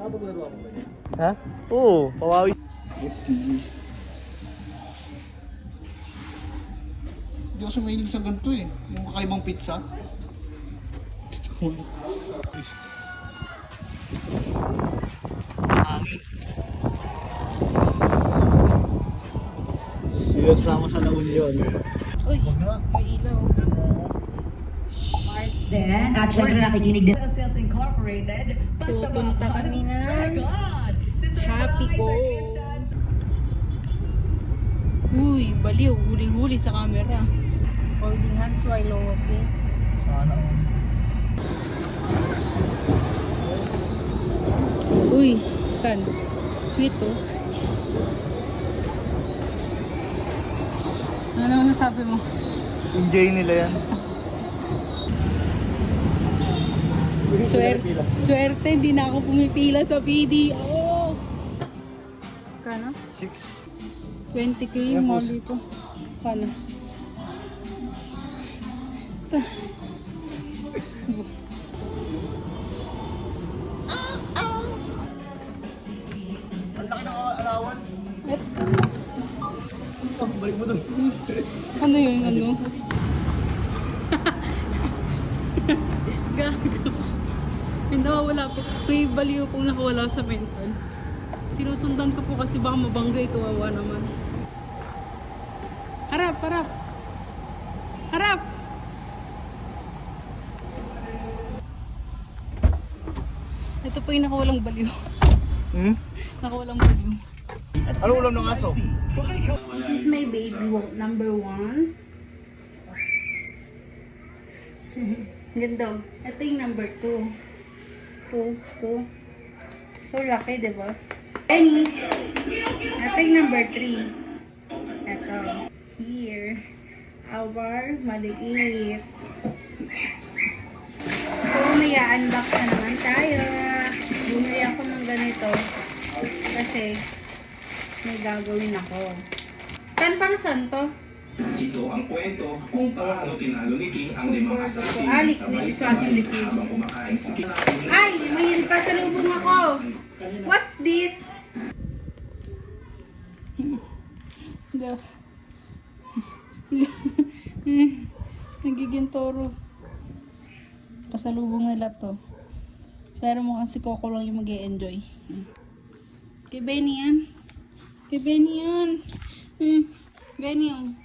Nakapaglaro ako ganyan. Ha? Oo, pawawi. Hindi ako mahilig sa ganito eh. Yung kakaibang pizza. Hangin. Sila sama sa La Union. Uy, may ilaw. Then, at syempre nakikinig din. Sales Incorporated. Pupunta kami na Happy Go. Uy, baliw. Huling-huli sa camera. Holding hands while walking. Sana ako. Uy, Tan. Sweet oh. Ano naman nasabi mo? Enjoy nila yan. Swerte, hindi na ako pumipila sa video. Kano? 6. 20k yung mall dito. Kano? Ang laki ng allowance. Balik mo doon. Ano yun? Ano? Gago. Hindi wala po. May baliw pong nakawala sa mental. Sinusundan ko po kasi baka mabangga, kawawa naman. Harap, harap. Harap! Ito po yung nakawalang baliw. Nakawalang baliw. Ano ulam ng aso? This is my baby number 1. Ganda. Ito yung number 2. 2. So laki, diba? Penny. Ito yung number 3. Ito. Here. Our maliit. So, may unbox na naman tayo. Bumili ako ng ganito. Kasi, may gagawin ako. Tan, para saan to? Ito ang kwento kung paano tinalo ni King ang 5 assassin sa Liquid. balisanan habang kumakain si King. Ay, may pasalubong ako. What's this? Nagiging toro. Pasalubong nila to. Pero mukhang si Coco lang yung mag-e-enjoy. Kay Benny yan. Kay Benny yan. Benny yan.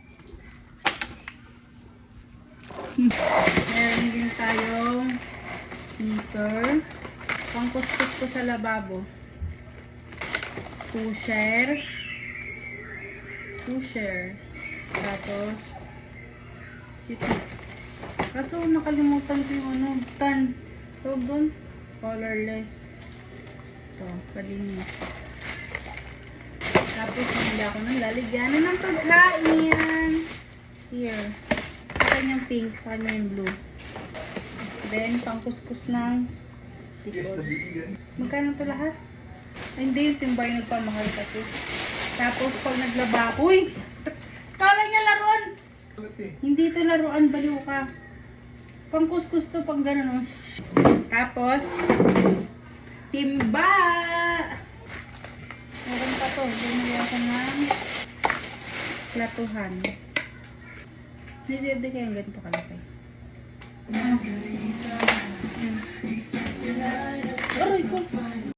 Meron din tayong heater. Pangkuskus ko sa lababo. Pusher. Tapos cutics. Kaso nakalimutan ko yung ano. Tawag doon. Colorless. Ito, palinis. Tapos hindi ako nang lalagyanan ng pagkain. Here. Sa kanyang pink, sa kanyang blue. Then, pangkuskus ng likod. Magkano ito lahat? Ay, hindi, yung timbay nagpamahal kasi. Tapos, pag naglaba, uy! Kala niya laruan! Hindi ito laruan, baliw ka. Pangkuskus to, pang gano'n. Tapos, timba! Meron pa to. Bumili ako ng platuhan. Hindi kayong ganito kalaki. Aray ko!